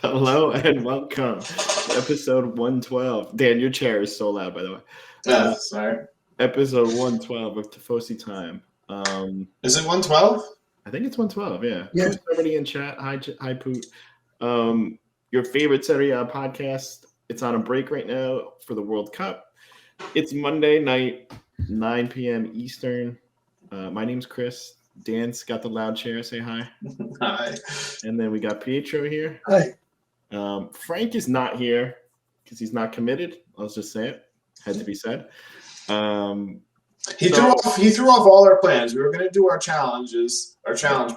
Hello and welcome to episode 112. Dan, your chair is so loud, by the way. Sorry. Episode 112 of Tifosi Time. Is it 112? I think it's 112, yeah. Yeah. Poot's already in chat. Hi, Poot. Your favorite Serie A podcast. It's on a break right now for the World Cup. It's Monday night, 9 p.m. Eastern. My name's Chris. Dan's got the loud chair. Say hi. Hi. And then we got Pietro here. Hi. Frank is not here because he's not committed. Let's just say it. Had to be said. He threw off all our plans. We were going to do our challenge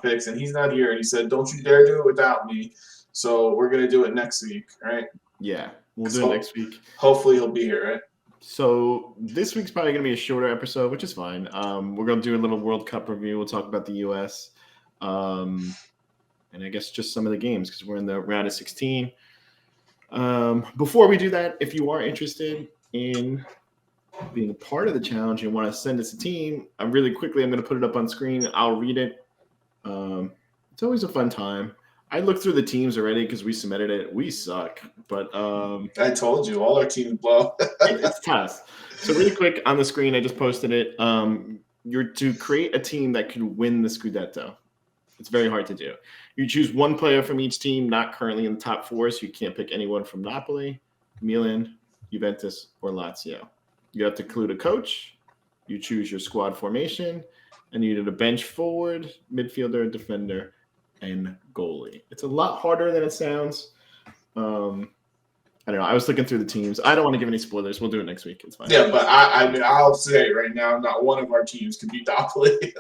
picks, and he's not here. And he said, "Don't you dare do it without me." So we're going to do it next week, right? Yeah, we'll do it next week. Hopefully he'll be here, right? So this week's probably going to be a shorter episode, which is fine. We're going to do a little World Cup review. We'll talk about the U.S. And I guess just some of the games because we're in the round of 16. Before we do that, if you are interested in being a part of the challenge and want to send us a team, I'm going to put it up on screen. I'll read it. It's always a fun time. I looked through the teams already because we submitted it. We suck, but I told you all our teams blow. it's tough. So really quick on the screen, I just posted it. You're to create a team that could win the Scudetto. It's very hard to do. You choose one player from each team, not currently in the top four, so you can't pick anyone from Napoli, Milan, Juventus, or Lazio. You have to include a coach. You choose your squad formation, and you need a bench forward, midfielder, defender, and goalie. It's a lot harder than it sounds. I don't know. I was looking through the teams. I don't want to give any spoilers. We'll do it next week. It's fine. Yeah, but I'll say right now, not one of our teams can beat Napoli.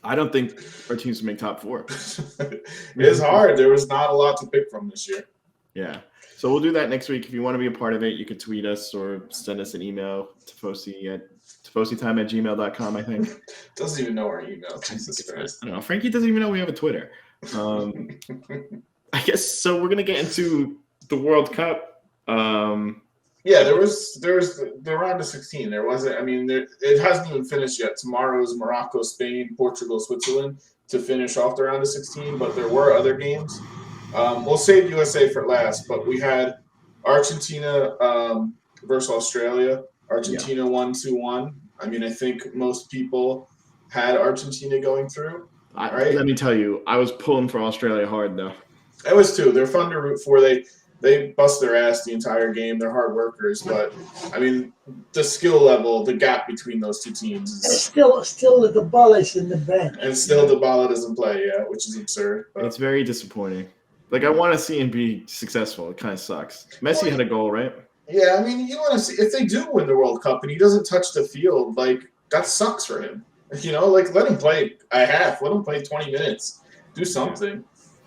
I don't think our teams will make top four. It's hard. There was not a lot to pick from this year. Yeah. So we'll do that next week. If you want to be a part of it, you can tweet us or send us an email, tifositime@gmail.com, I think. Doesn't even know our email. Jesus Christ. I don't know. Frankie doesn't even know we have a Twitter. I guess so. We're going to get into the World Cup. Yeah, there was the round of 16. There wasn't. I mean, it hasn't even finished yet. Tomorrow is Morocco, Spain, Portugal, Switzerland to finish off the round of 16. But there were other games. We'll save USA for last. But we had Argentina versus Australia. Argentina won 2-1. I mean, I think most people had Argentina going through. Right? Let me tell you, I was pulling for Australia hard though. It was too. They're fun to root for. They bust their ass the entire game. They're hard workers, but I mean, the skill level, the gap between those two teams is still the ball is in the bench. And still Dybala doesn't play yet, which is absurd. But it's very disappointing. Like, I want to see him be successful. It kind of sucks. Messi had a goal, right? Yeah, I mean, you want to see if they do win the World Cup and he doesn't touch the field, like that sucks for him. You know, like let him play a half, let him play 20 minutes, do something.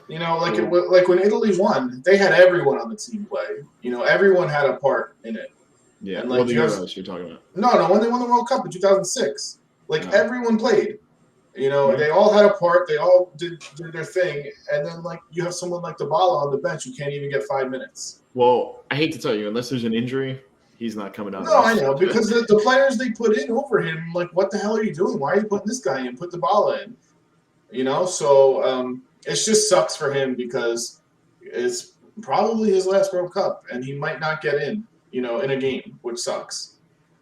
You know, like when Italy won, they had everyone on the team play. You know, everyone had a part in it. Yeah, and like the Euros you're talking about. No, when they won the World Cup in 2006, everyone played. You know, They all had a part. They all did their thing, and then like you have someone like Dybala on the bench who can't even get 5 minutes. Well, I hate to tell you, unless there's an injury, he's not coming out. No, I know because the players they put in over him, like, what the hell are you doing? Why are you putting this guy in? Put Dybala in. You know, so it just sucks for him because it's probably his last World Cup, and he might not get in. You know, in a game, which sucks.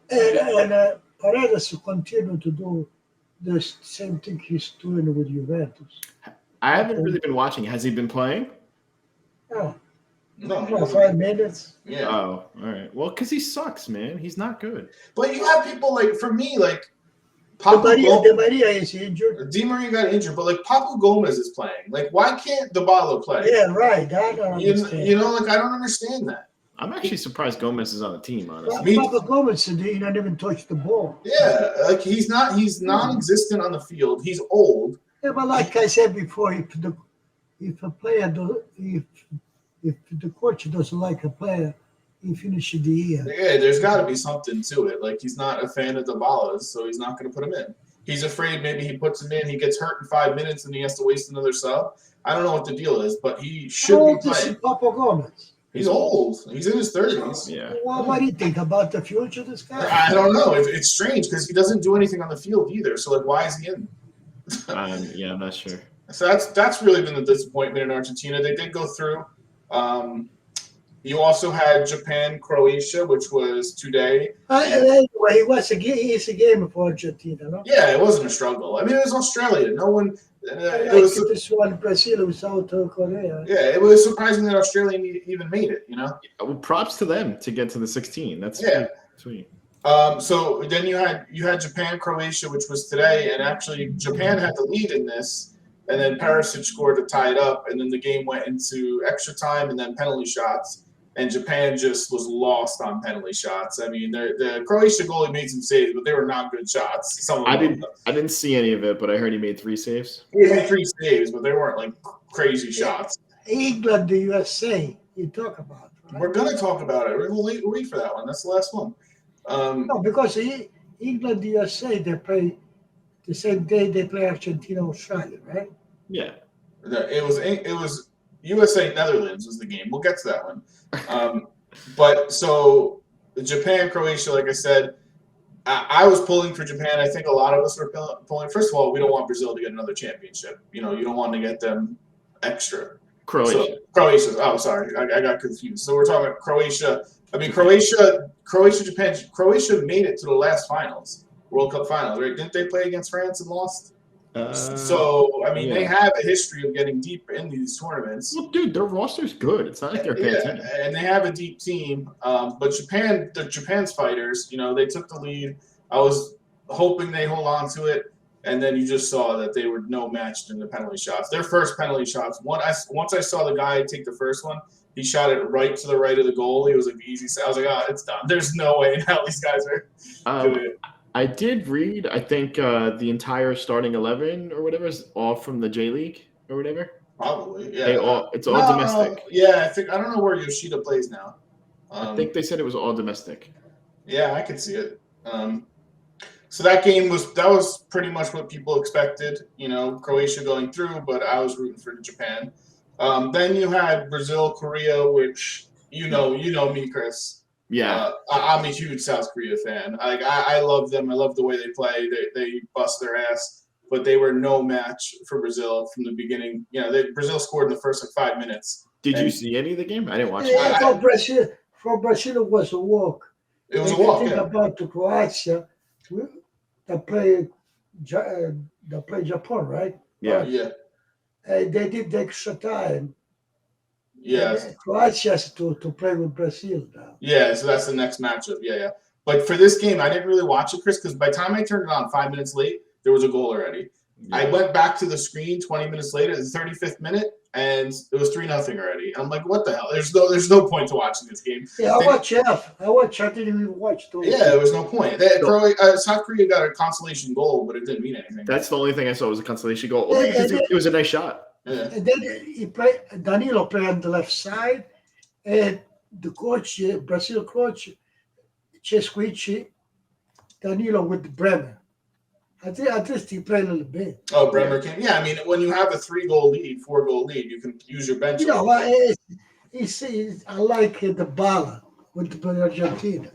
And Paredes will continue to do the same thing he's doing with Juventus. I haven't really been watching. Has he been playing? Oh. No, 5 minutes. Yeah. Oh, all right. Well, because he sucks, man. He's not good. But you have people like, for me, like, Di Maria is injured. Di Maria got injured, but like Papu Gomez is playing. Like, why can't Dybala play? Yeah, right. I don't understand. You know, like I don't understand that. I'm actually surprised Gomez is on the team, honestly. Papu Gomez he not even touched the ball. Yeah, like he's non-existent on the field. He's old. Yeah, but like I said before, if the coach doesn't like a player, he finishes the year. Yeah, there's got to be something to it. Like he's not a fan of Dybala's, so he's not going to put him in. He's afraid maybe he puts him in, he gets hurt in 5 minutes, and he has to waste another sub. I don't know what the deal is, but he should be playing. Papu Gomez. He's old. He's in his 30s. Yeah. Well, what do you think about the future of this guy? I don't know. It's strange because he doesn't do anything on the field either. So, like, why is he in? Yeah, I'm not sure. So that's really been the disappointment in Argentina. They did go through. You also had Japan, Croatia, which was today. Anyway, it's a game for Argentina, no? Yeah, it wasn't a struggle. I mean, it was Australia. No one. It Like was. this one, Brazil without Korea. Yeah, it was surprising that Australia even made it. Well, props to them to get to the 16. That's Yeah. sweet. So then you had Japan, Croatia, which was today, and actually Japan had the lead in this, and then Perisic scored to tie it up, and then the game went into extra time and then penalty shots, and Japan just was lost on penalty shots. I mean, the Croatia goalie made some saves, but they were not good shots. I didn't see any of it, but I heard he made 3 saves. He had 3 saves, but they weren't like crazy shots. England, the USA, you talk about. Right? We're gonna talk about it. We'll wait for that one. That's the last one. No, because England, the USA, they play the same day they play Argentina, Australia, right? Yeah. It was USA Netherlands was the game. We'll get to that one. But so Japan, Croatia, like I said, I was pulling for Japan. I think a lot of us were pulling. First of all, we don't want Brazil to get another championship. You don't want to get them extra. Croatia. Croatia. Oh, sorry, I got confused. So we're talking about Croatia. I mean, Croatia, Japan. Croatia made it to the last finals, World Cup finals, right? Didn't they play against France and lost? So I mean, they have a history of getting deep in these tournaments. Well, dude, their roster's good. It's not like they're a bad team. And they have a deep team. But Japan's fighters, they took the lead. I was hoping they hold on to it, and then you just saw that they were no matched in the penalty shots. Their first penalty shots. Once I saw the guy take the first one, he shot it right to the right of the goal. It was like the easy. I was like, oh, it's done. There's no way in hell these guys are doing it. I did read, I think the entire starting 11 or whatever is all from the J League or whatever. Probably, yeah. It's all domestic. Yeah, I don't know where Yoshida plays now. I think they said it was all domestic. Yeah, I could see it. So that game was pretty much what people expected. Croatia going through, but I was rooting for Japan. Then you had Brazil, Korea, which you know me, Chris. Yeah, I'm a huge South Korea fan. I love them. I love the way they play. They bust their ass, but they were no match for Brazil from the beginning. Brazil scored in the first 5 minutes. Did you see any of the game? I didn't watch it. For Brazil, it was a walk. It was a walk. Think about the Croatia, they play Japan, right? Yeah. Yeah. They did the extra time. Yes. Croatia has to play with Brazil now. Yeah, so that's the next matchup. Yeah. But for this game, I didn't really watch it, Chris, because by the time I turned it on 5 minutes late, there was a goal already. Yeah. I went back to the screen 20 minutes later, the 35th minute, and it was 3-0 already. I'm like, what the hell? There's no point to watching this game. Yeah, I didn't even watch those. Yeah, there was no point. South Korea got a consolation goal, but it didn't mean anything. That's the only thing I saw was a consolation goal. Well, it was a nice shot. Yeah. And then Danilo played on the left side, and the coach, Brazil coach, Chesquici, Danilo with Bremer. At least he played a little bit. Oh, Bremer came. Yeah, I mean, when you have a 3-goal lead, 4-goal lead, you can use your bench. I like the ball with Argentina.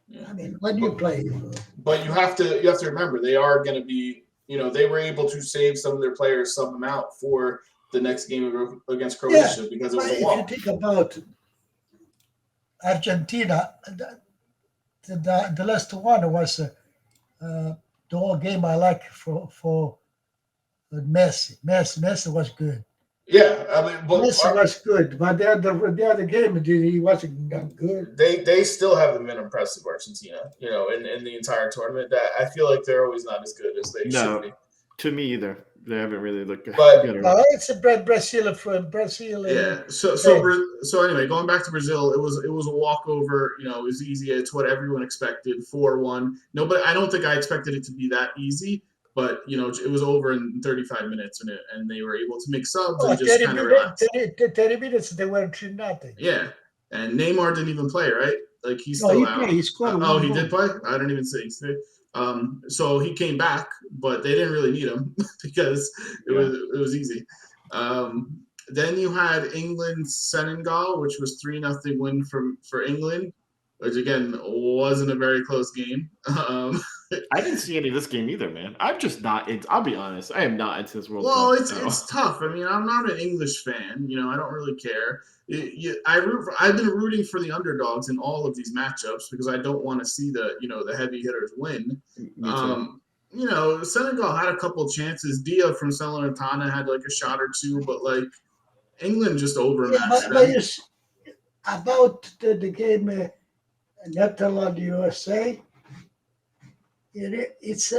Yeah. I mean, when you play, but you have to remember they are going to be. They were able to save some of their players, sub them out for the next game against Croatia because it was a walk. If you think about Argentina, the last one was the whole game I like for Messi. Messi was good. Yeah, I mean, Messi was good, but the other game he wasn't that good. They still haven't been impressive, Argentina. In the entire tournament, that I feel like they're always not as good as they should be. To me either. They haven't really looked good. But it's a Brazil from Brazil. Yeah. So anyway, going back to Brazil, it was a walkover. It was easy. It's what everyone expected. 4-1. Nobody. I don't think I expected it to be that easy. But it was over in 35 minutes, and they were able to make subs and just kind of relax. 30 minutes, they were 3-0. Yeah, and Neymar didn't even play, right? Like he's still out. He scored. He did play. I didn't even see. So he came back, but they didn't really need him because it was easy. Then you had England Senegal, which was 3-0 win for England. which again wasn't a very close game. I didn't see any of this game either, man. I'm just not. I'll be honest. I am not into this World Well, Cup. it's tough. I mean, I'm not an English fan. I don't really care. I've been rooting for the underdogs in all of these matchups because I don't want to see the heavy hitters win. Me too. Senegal had a couple chances. Dia from Salernitana had like a shot or two, but like England just Yeah, overmatched but them. about the game Netherlands USA, it's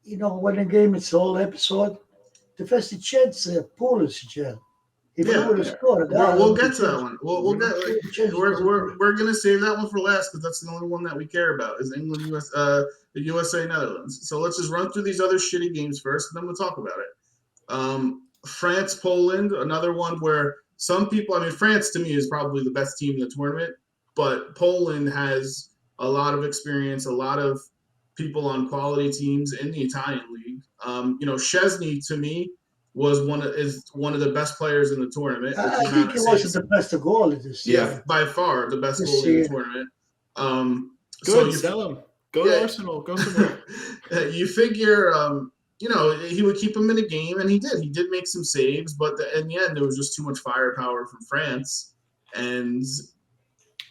when the game is all episode, the first chance Polish gel. If we Yeah. would have scored, We'll get to that one. We'll get we're gonna save that one for last because that's the only one that we care about is England the USA Netherlands. So let's just run through these other shitty games first, and then we'll talk about it. France Poland, another one where some people. I mean, France to me is probably the best team in the tournament, but Poland has a lot of experience, a lot of people on quality teams in the Italian league. Szczesny to me was one of the best players in the tournament. With I the amount think of he was saves. the best goalie this Yeah, year. by far the best This goalie in the year. tournament. Good. Sell him. Go to Yeah. Arsenal. Go somewhere. You figure, he would keep him in a game, and he did. He did make some saves, but in the end, there was just too much firepower from France, and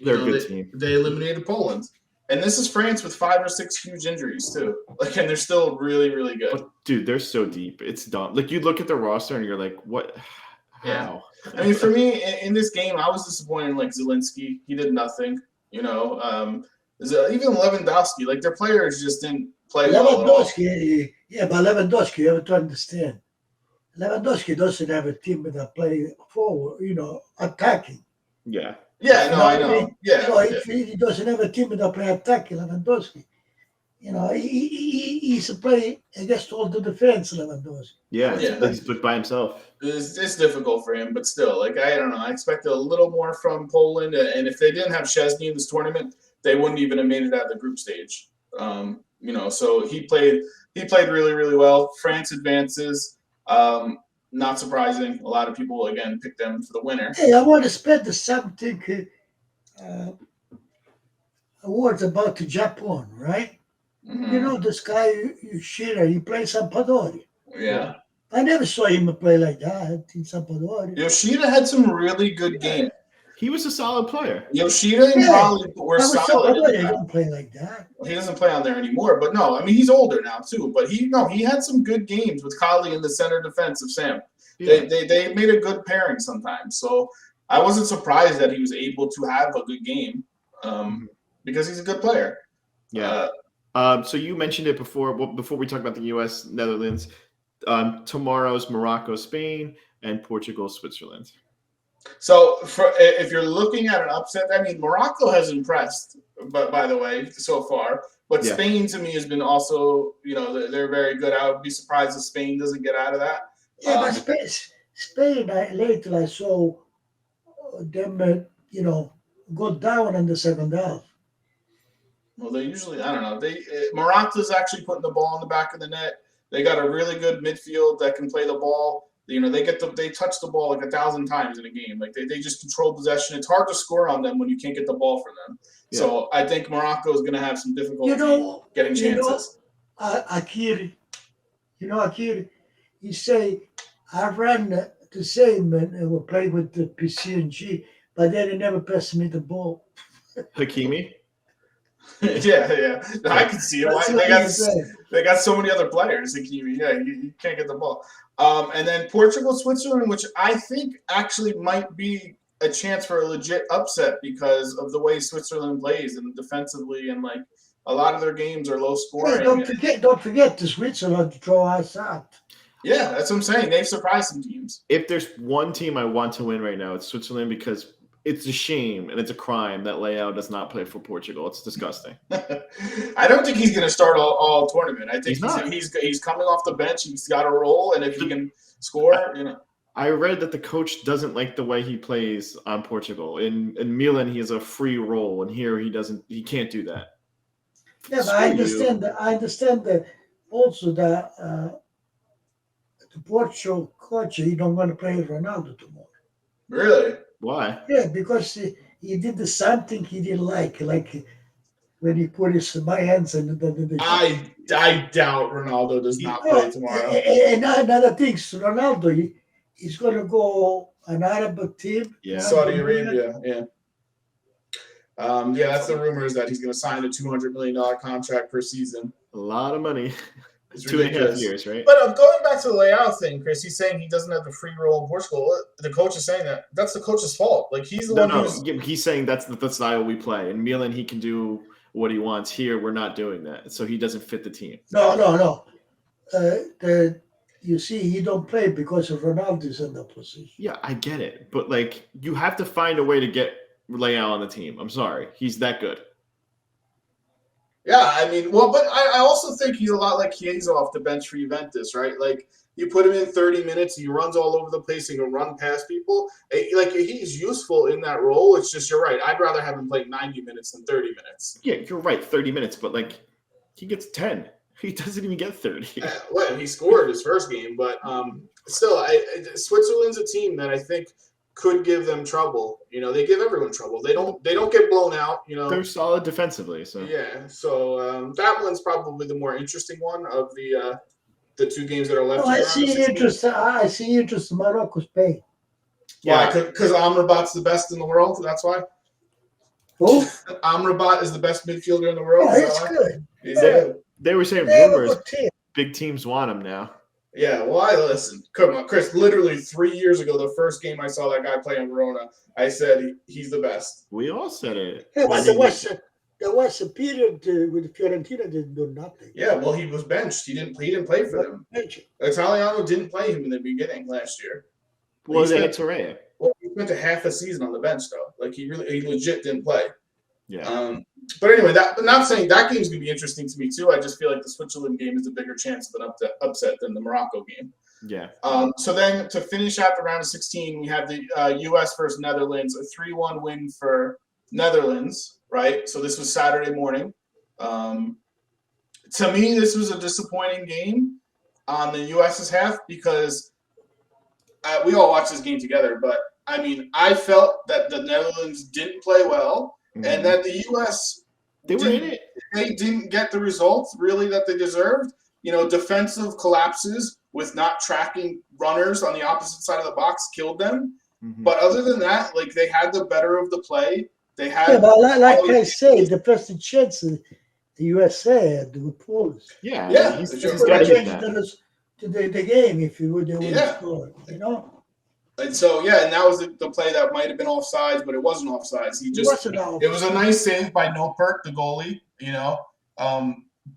They're a good team. They eliminated Poland. And this is France with 5 or 6 huge injuries too. And they're still really, really good. But, dude, they're so deep. It's dumb. Like you look at the roster and you're like, what? How? Yeah. I mean, for me, in this game, I was disappointed in Zelensky. He did nothing. Even Lewandowski, their players just didn't play well at all. Lewandowski, yeah, but Lewandowski, you have to understand. Lewandowski doesn't have a team that play forward, attacking. Yeah. Yeah, no, I know. Yeah. If he doesn't have a team that play attacking, Lewandowski, he's a play against all the defense, Lewandowski. Yeah. He's put by himself. It's difficult for him, but still, I don't know. I expected a little more from Poland, and if they didn't have Szczesny in this tournament, they wouldn't even have made it out of the group stage. So he played really, really well. France advances. Not surprising. A lot of people, again, picked them for the winner. Hey, I want to spread something awards about to Japan, right? Mm-hmm. This guy, Yoshida, he plays Sampdoria. Yeah. I never saw him play like that in Sampdoria. Yoshida had some really good games. He was a solid player. Yoshida and Holly were solid. He don't play like that. He doesn't play on there anymore, but no, I mean he's older now too. But he had some good games with Kali in the center defense of Sam. Yeah. They made a good pairing sometimes. So I wasn't surprised that he was able to have a good game because he's a good player. Yeah. So you mentioned it before we talk about the U.S. Netherlands. Tomorrow's Morocco, Spain, and Portugal, Switzerland. So if you're looking at an upset, I mean, Morocco has impressed, but by the way, so far. But Spain, to me, has been also, they're very good. I would be surprised if Spain doesn't get out of that. Yeah, but Spain, lately I saw them, go down in the second half. Well, they usually, I don't know. Morocco's actually putting the ball in the back of the net. They got a really good midfield that can play the ball. They touch the ball 1,000 times in a game. They just control possession. It's hard to score on them when you can't get the ball from them. Yeah. So I think Morocco is going to have some difficulty getting chances. Akiri, you say I ran the same and we played with the PSG, but then they never passed me the ball. Hakimi. Yeah. I can see it. They got so many other players. Hakimi, you can't get the ball. And then Portugal, Switzerland, which I think actually might be a chance for a legit upset because of the way Switzerland plays and defensively, and a lot of their games are low scoring. Hey, don't forget the Switzerland draw us out. Yeah, that's what I'm saying. They've surprised some teams. If there's one team I want to win right now, it's Switzerland because it's a shame and it's a crime that Leao does not play for Portugal. It's disgusting. I don't think he's going to start all tournament. I think he's coming off the bench. He's got a role, and if he can score, I read that the coach doesn't like the way he plays on Portugal. In Milan, he has a free role, and here he can't do that. Yeah, but I understand that also that the Portugal coach, he don't want to play Ronaldo tomorrow. Really? Why? Yeah, because he did something he didn't like when he put my hands in the I doubt Ronaldo does not No, play tomorrow. and another thing, so Ronaldo, he's going to go an Arab team. Yeah. Saudi Arabia, yeah. That's the rumors that he's going to sign a $200 million contract per season. A lot of money. It's 2.5 ridiculous. years, right? But going back to the Leao thing, Chris, he's saying he doesn't have the free role in Portugal. The coach is saying that's the coach's fault. Like he's the one who's. Yeah, he's saying that's the style we play. In Milan, he can do what he wants. Here, we're not doing that, so he doesn't fit the team. No. You see, he don't play because Ronaldo's in that position. Yeah, I get it, but like you have to find a way to get Leao on the team. I'm sorry, he's that good. Yeah, I mean, but I also think he's a lot like Chiesa off the bench for Juventus, right? Like you put him in 30 minutes, he runs all over the place, he can run past people. Like he's useful in that role. It's just you're right. I'd rather have him play 90 minutes than 30 minutes. Yeah, you're right, 30 minutes, but like he gets 10. He doesn't even get 30. Well, he scored his first game, but still, Switzerland's a team that I think could give them trouble. They give everyone trouble. They don't get blown out. They're solid defensively. So yeah. So that one's probably the more interesting one of the two games that are left. I see interest in Morocco, Spain. Yeah, because Amrabat's the best in the world. That's why. Who? Amrabat is the best midfielder in the world. Yeah, it's good. He's good. They were saying They have a rumors. good team. Big teams want him now. Yeah, well, I listen. Come on, Chris. Literally 3 years ago, the first game I saw that guy play in Verona, I said he's the best. We all said it. Yeah, but there was a period with Fiorentina didn't do nothing. Yeah, well, he was benched. He didn't play for them. Italiano didn't play him in the beginning last year. Well, they had Torreira. Well, he spent a half a season on the bench though. Like he legit didn't play. Yeah. But anyway, I'm not saying that game's gonna be interesting to me too. I just feel like the Switzerland game is a bigger chance of an upset than the Morocco game. Yeah. So then to finish out the round of 16, we have the U.S. versus Netherlands, a 3-1 win for Netherlands. Right. So this was Saturday morning. To me, this was a disappointing game on the U.S.'s half because we all watched this game together. But I mean, I felt that the Netherlands didn't play well. Mm-hmm. And that the U.S. They were in it. They didn't get the results really that they deserved. Defensive collapses with not tracking runners on the opposite side of the box killed them. Mm-hmm. But other than that, like they had the better of the play. They had. Yeah, but like I say, the first chance the USA had with Poles. Yeah. Yeah. He's Sure. got to get change that. the game if they would Yeah. score. And so and that was the play that might have been offsides, but it wasn't offsides. It was a nice save by Nopert, the goalie.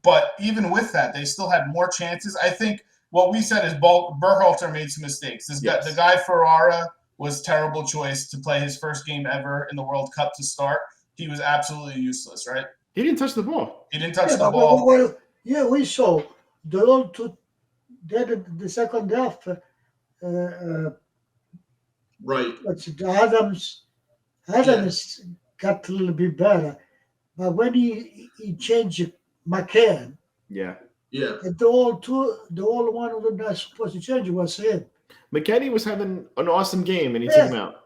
But even with that, they still had more chances. I think what we said is Burkhalter made some mistakes. The guy Ferrara was terrible choice to play his first game ever in the World Cup to start. He was absolutely useless, right? He didn't touch the ball. He didn't touch the ball. Well, we saw the second half. Right. Adams got a little bit better, but when he changed McCann, Yeah. and the all one of them that's supposed to change was him. McKennie was having an awesome game, and he took him out.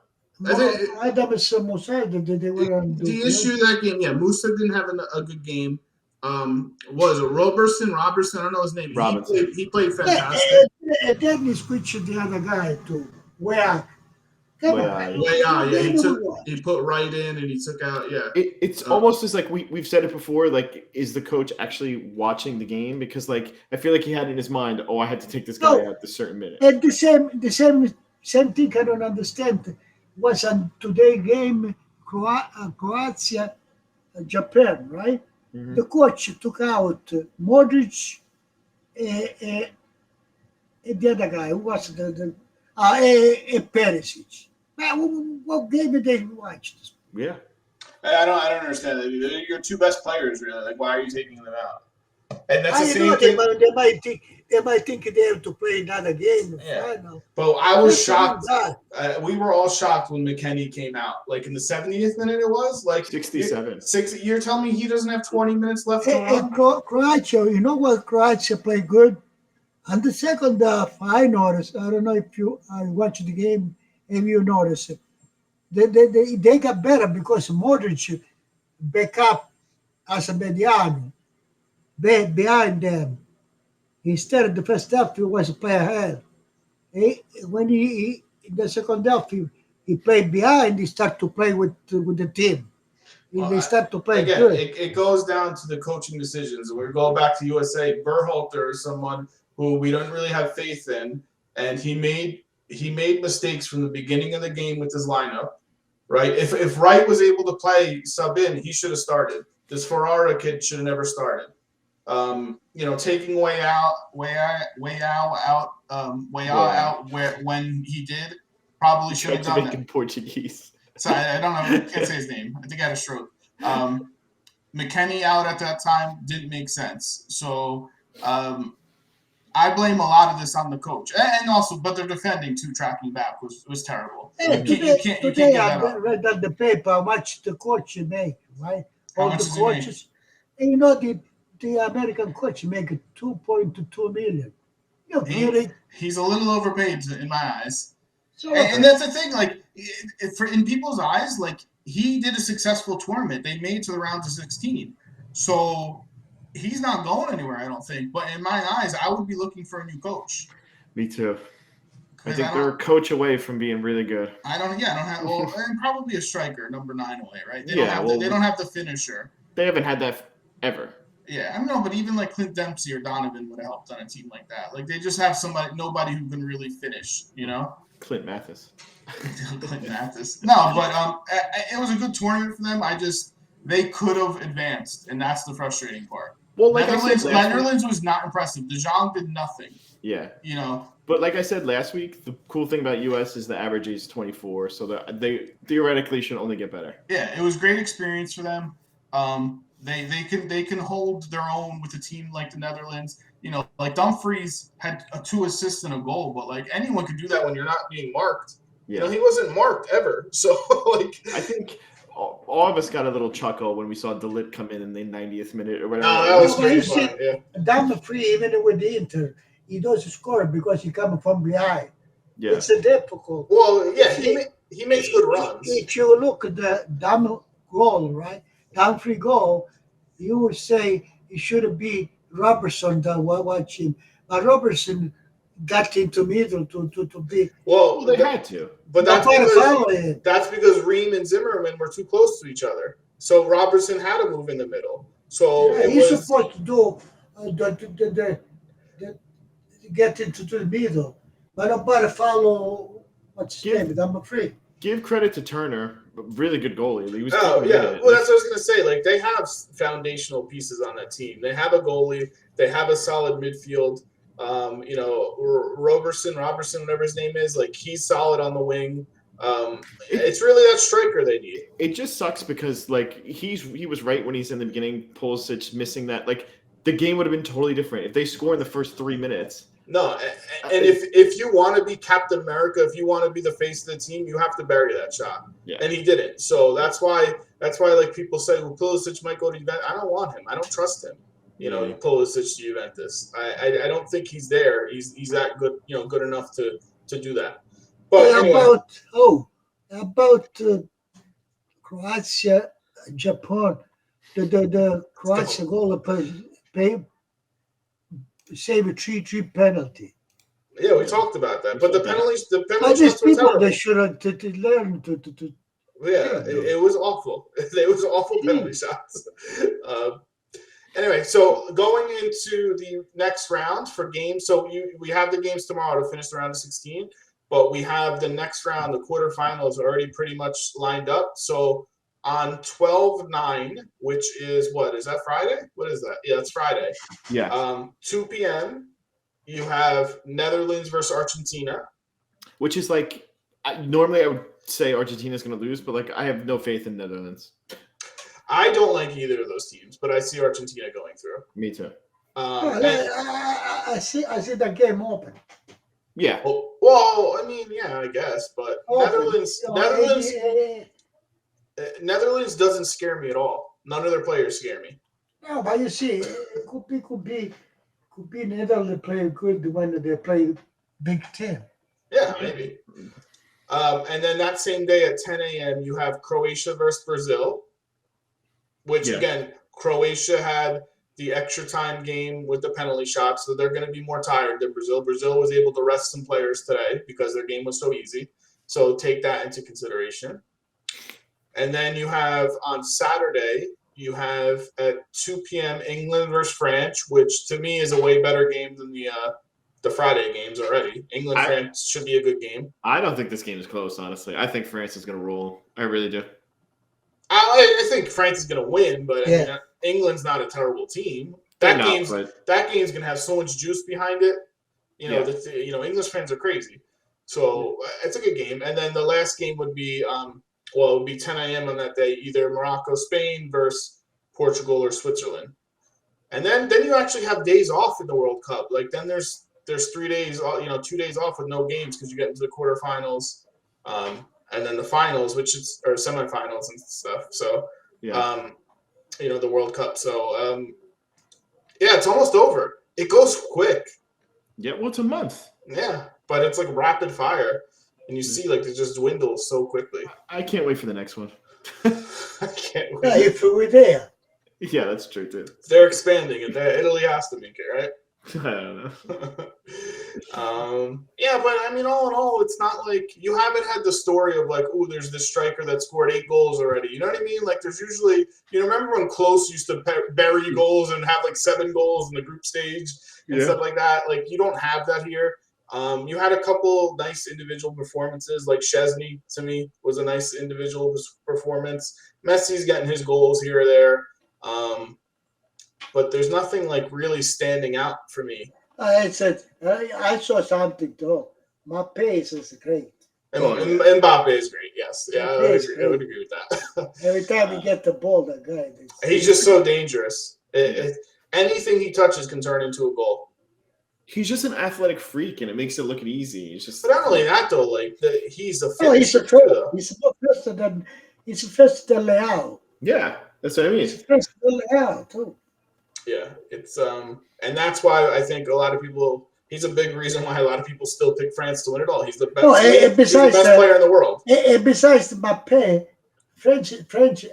Adams and Musa, they were the issue of that game, Musa didn't have a good game. Was it Robertson? I don't know his name. Robinson. He played fantastic. And then he switched the other guy to where. He put right in and he took out. Yeah, it's almost as like we've said it before. Like, is the coach actually watching the game? Because like I feel like he had in his mind, I had to take this guy out at a certain minute. And the same thing I don't understand was on today's game, Croatia, Japan, right? Mm-hmm. The coach took out Modric and the other guy who was the Perisic. What game did they watch? Yeah, I don't understand that. They're your two best players, really. Like, why are you taking them out? And that's the same thing. They might think they have to play another game. Yeah. But I was shocked. We were all shocked when McKennie came out. Like in the 70th minute, it was like 67. You're telling me he doesn't have 20 minutes left to run? And Croatia, you know what? Croatia played good. On the second half, I noticed. I don't know if I watched the game. If you notice it, They got better because Modric back up as a mediano behind them. Instead of the first half, he was a play ahead. When he in the second half, he played behind. He started to play with the team. Well, They start to play again, good. it goes down to the coaching decisions. We go back to USA. Burkhalter is someone who we don't really have faith in, and he made mistakes from the beginning of the game with his lineup. Right? If Wright was able to play sub in, he should have started. This Ferrara kid should have never started. Taking way out when he did probably should have done it in it. Portuguese. So I don't know. I can't say his name. I think I had a stroke. McKennie out at that time didn't make sense. So I blame a lot of this on the coach, and also, but their defending too, tracking back was terrible. Hey, You can't today give I that up. read on the paper how much the coach make, right? How All much the does he make? coaches, and you know the American coach make 2.2 million. You get it? He's a little overpaid in my eyes. So And that's the thing, like, in people's eyes, like, he did a successful tournament. They made it to the round of 16. So he's not going anywhere, I don't think. But in my eyes, I would be looking for a new coach. Me too. I 'Cause think they're a coach away from being really good. I don't have, well, and probably a striker, number 9 away, right? They Yeah, they don't have the finisher. They haven't had that ever. Yeah, I don't know, but even like Clint Dempsey or Donovan would have helped on a team like that. Like, they just have nobody who can really finish, you know? Clint Mathis. Clint Mathis. No, but it was a good tournament for them. They could have advanced, and that's the frustrating part. Well, like I said, Netherlands was not impressive. De Jong did nothing. Yeah. You know. But like I said last week, the cool thing about US is the average age is 24, so that they theoretically should only get better. Yeah, it was a great experience for them. They can hold their own with a team like the Netherlands. You know, like Dumfries had 2 assists and a goal, but like anyone could do that when you're not being marked. Yeah. You know, he wasn't marked ever. So like, I think all of us got a little chuckle when we saw DeLitt come in the 90th minute or whatever. No, that was But pretty you fun. see, Yeah. Dumfries, even with the Inter, he doesn't score because he coming from behind. Yeah. It's a difficult. Well, yeah, he makes good runs. If you look at the goal, right? Dumfries goal, you would say it should be Robertson that watch him. But Robertson got into middle to be. Well, They had to. but that's Nobody follow because him. Ream and Zimmerman were too close to each other. So Robertson had to move in the middle. So Yeah, it he's was supposed to do the get into the middle, but nobody follow what's his name. I'm afraid. Give credit to Turner, really good goalie. He was Oh keeping yeah, it. well that's what I was gonna say. Like they have foundational pieces on that team. They have a goalie. They have a solid midfield. Robertson, whatever his name is, like he's solid on the wing. It's really that striker they need. It just sucks because like he was right when he's in the beginning. Pulisic missing that. Like the game would have been totally different if they score in the first 3 minutes. No, and if you want to be Captain America, if you want to be the face of the team, you have to bury that shot. Yeah. And he didn't. So that's why like people say, well, Pulisic might go to Juventus. I don't want him. I don't trust him. Pulisic to Juventus. I don't think he's there. He's that good. Good enough to do that. But anyway. About Croatia, Japan, the Croatia goal save a 3-3 penalty. Yeah, we talked about that. But the penalties But these shots were people, terrible. they should have to learn to. Yeah, it was awful. It was awful penalty shots. Anyway, so going into the next round for games, so we have the games tomorrow to finish the round of 16, but we have the next round, the quarterfinals, already pretty much lined up. So on 12/9, which is what? Is that Friday? What is that? Yeah, it's Friday. Yeah. 2 p.m., you have Netherlands versus Argentina. Which is like, normally I would say Argentina's going to lose, but like I have no faith in Netherlands. I don't like either of those teams, but I see Argentina going through. Me too. I see the game open. Yeah. Well, I mean, yeah, I guess, but Netherlands doesn't scare me at all. None of their players scare me. No, but you see, it could be Netherlands play good when they play big team. Yeah, maybe. And then that same day at 10 a.m., you have Croatia versus Brazil, which, again, Croatia had the extra time game with the penalty shot, so they're going to be more tired than Brazil. Brazil was able to rest some players today because their game was so easy. So take that into consideration. And then you have on Saturday, you have at 2 p.m. England versus France, which to me is a way better game than the Friday games already. France should be a good game. I don't think this game is close, honestly. I think France is going to roll. I really do. I think France is going to win, but I mean, England's not a terrible team. That game's going to have so much juice behind it. English fans are crazy. So it's a good game. And then the last game would be it would be 10 a.m. on that day, either Morocco, Spain versus Portugal or Switzerland. And then you actually have days off in the World Cup. Like then there's 3 days, 2 days off with no games because you get into the quarterfinals, and then the finals, or semifinals and stuff. So, the World Cup. So, it's almost over. It goes quick. Yeah, well, it's a month. Yeah, but it's like rapid fire. And you see, like, it just dwindles so quickly. I can't wait for the next one. I can't wait. Yeah, if we were there. Yeah, that's true, too. They're expanding it. Italy has to make it, right? I don't know. But I mean, all in all, it's not like you haven't had the story of like, oh, there's this striker that scored 8 goals already. You know what I mean? Like, there's usually, remember when Klose used to bury goals and have like 7 goals in the group stage and stuff like that? Like, you don't have that here. You had a couple nice individual performances, like Szczesny to me was a nice individual performance. Messi's getting his goals here or there. But there's nothing like really standing out for me. I saw something though. Mbappe is great. Mbappe is great, yes. Yeah, I would agree with that. Every time he gets the ball, that guy. He's just so dangerous. Anything he touches can turn into a goal. He's just an athletic freak, and it makes it look easy. It's just. But not only that though, like he's a. Oh, he's a pro. He's faster than Leao. Yeah, that's what I mean. He's faster than Leao too. Yeah, it's and that's why I think a lot of people. He's a big reason why a lot of people still pick France to win it all. He's the best. He's the best player in the world. Besides Mbappe, French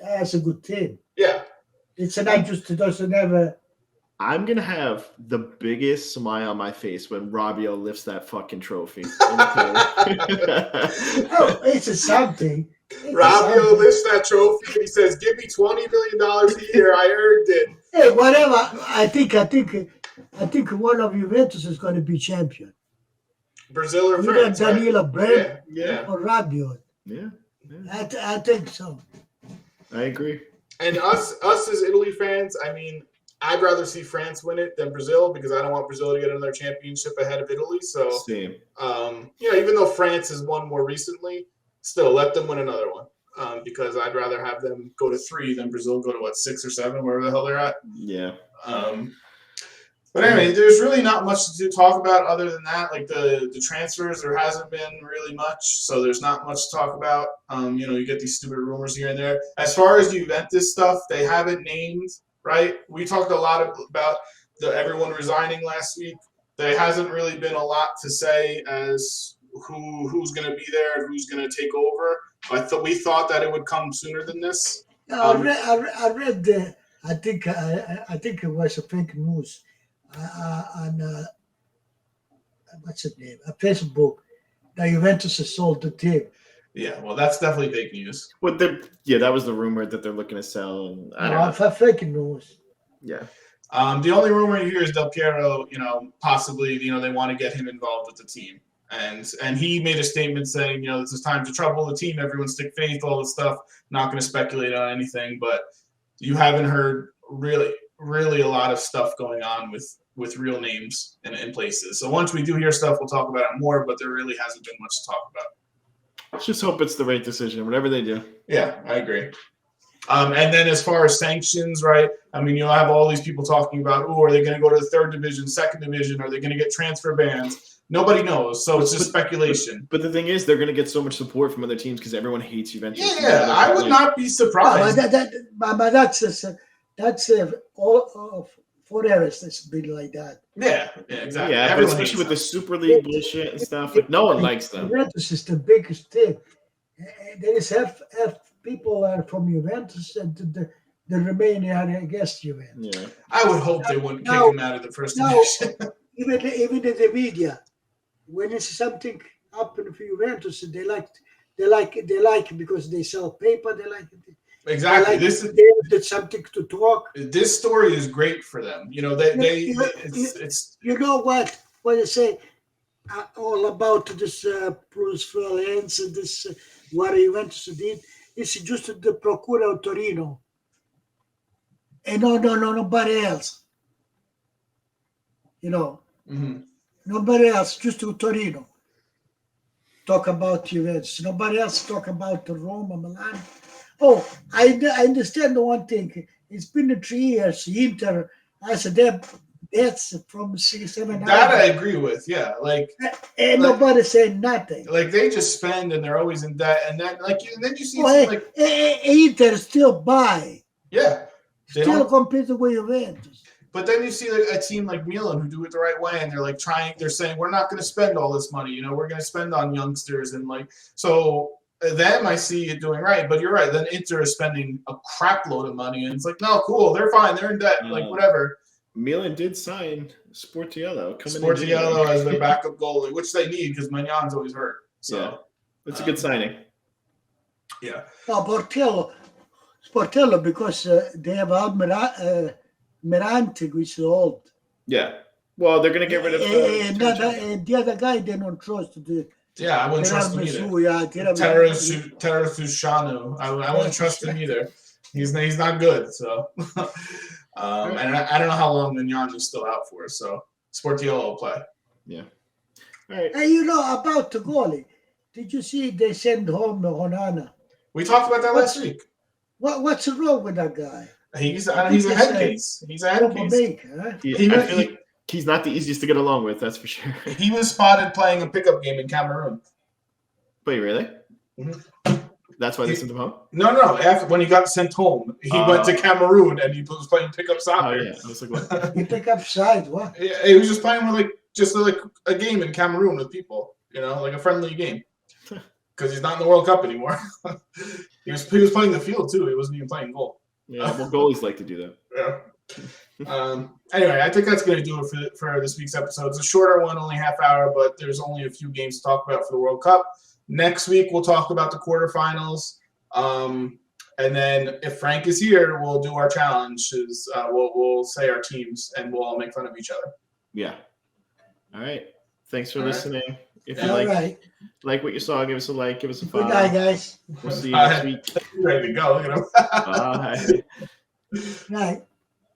has a good team. Yeah, it's not just doesn't have. I'm gonna have the biggest smile on my face when Rabiot lifts that fucking trophy. It's something. Rabiot lifts that trophy and he says, "Give me $20 million a year. I earned it." Hey, whatever. I think one of Juventus is going to be champion. Brazil or France? Danilo Brand or Rabiot. Yeah. I think so. I agree. And us as Italy fans, I mean, I'd rather see France win it than Brazil because I don't want Brazil to get another championship ahead of Italy. So, same. Even though France has won more recently, still let them win another one. Because I'd rather have them go to 3 than Brazil go to 6 or 7, wherever the hell they're at. Yeah. But anyway, there's really not much to talk about other than that. Like the transfers, there hasn't been really much, so there's not much to talk about. You get these stupid rumors here and there. As far as Juventus stuff, they haven't named. Right? We talked a lot about everyone resigning last week. There hasn't really been a lot to say as who's going to be there and who's going to take over. We thought that it would come sooner than this. I read. I think it was a fake news on what's his name? A Facebook that Juventus has sold the team. Yeah, well, that's definitely fake news. But that was the rumor that they're looking to sell. And I don't know. Fake news. Yeah. The only rumor you hear is Del Piero. Possibly, they want to get him involved with the team, and he made a statement saying, this is time to trouble the team. Everyone stick faith, all this stuff. Not going to speculate on anything, but you haven't heard really a lot of stuff going on with real names in places. So once we do hear stuff, we'll talk about it more. But there really hasn't been much to talk about. Let's just hope it's the right decision, whatever they do. Yeah, I agree. And then as far as sanctions, right? I mean, you'll have all these people talking about, are they going to go to the 3rd division, 2nd division? Are they going to get transfer bans? Nobody knows, so it's just speculation. But the thing is, they're going to get so much support from other teams because everyone hates Juventus. Yeah, I would not be surprised. But that's all forever it's been like that. Yeah, exactly. Yeah, but Everyone especially hates with the them. Super League bullshit and stuff, like no one likes them. Juventus is the biggest thing. There is half people are from Juventus, and the remaining are against Juventus. Yeah. I would hope they wouldn't kick Now- him out of the first now- division. Even in the media, when it's something happen for Juventus, they like because they sell paper. They like it. Exactly. They like there's something to talk. This story is great for them. You know, it's You know what they say all about this Bruce Florence and this what Juventus did. It's just the Procura of Torino, and nobody else. You know, nobody else, just to Torino. Talk about Juventus. Nobody else talk about Roma, Milan. Oh, I understand the one thing. It's been 3 years. Inter, I said that's from 7. that I agree with. Yeah, and nobody saying nothing. like they just spend and they're always in debt, and then and then you see like Inter still buy, yeah, they still don't. competing with Juventus. But then you see like a team like Milan who do it the right way, and they're like they're saying we're not going to spend all this money. You know, we're going to spend on youngsters and like so. Them I see it doing right, but you're right. Then Inter is spending a crap load of money, and it's like, no, cool, they're fine, they're in debt, like whatever. Milan did sign Sportiello. Sportiello as their backup goalie, which they need because Magnan's always hurt. So it's a good signing. Yeah. No, Sportiello, because they have Mirante, which is old. Yeah. Well, they're gonna get rid of. And the other guy they don't trust. Yeah, I wouldn't trust him either. Teresushanu. I wouldn't trust him either. He's not good. So, and I don't know how long Mignon is still out for. So, Sportiello will play. Yeah. All right. Hey, about the goalie. Did you see they send home Onana? We talked about that last week. What's wrong with that guy? He's a head case. He's a head case. Huh? I feel like he's not the easiest to get along with. That's for sure. He was spotted playing a pickup game in Cameroon. Wait, really? Mm-hmm. That's why they sent him home? No. After when he got sent home, he went to Cameroon and he was playing pickup soccer. Oh yeah, I was like, what? You pick up side, what? Yeah, he was just playing with like a game in Cameroon with people, like a friendly game. Because he's not in the World Cup anymore. he was playing the field too. He wasn't even playing goal. Yeah, well, goalies like to do that. Yeah. Anyway, I think that's going to do it for this week's episode. It's a shorter one, only half hour, but there's only a few games to talk about for the World Cup. Next week, we'll talk about the quarterfinals. And then if Frank is here, we'll do our challenges. We'll say our teams, and we'll all make fun of each other. Yeah. All right. Thanks for listening. If you like what you saw, give us a like, give us a follow. Good night, guys. We'll see you next week. Ready to go. Look at him. Bye. Night.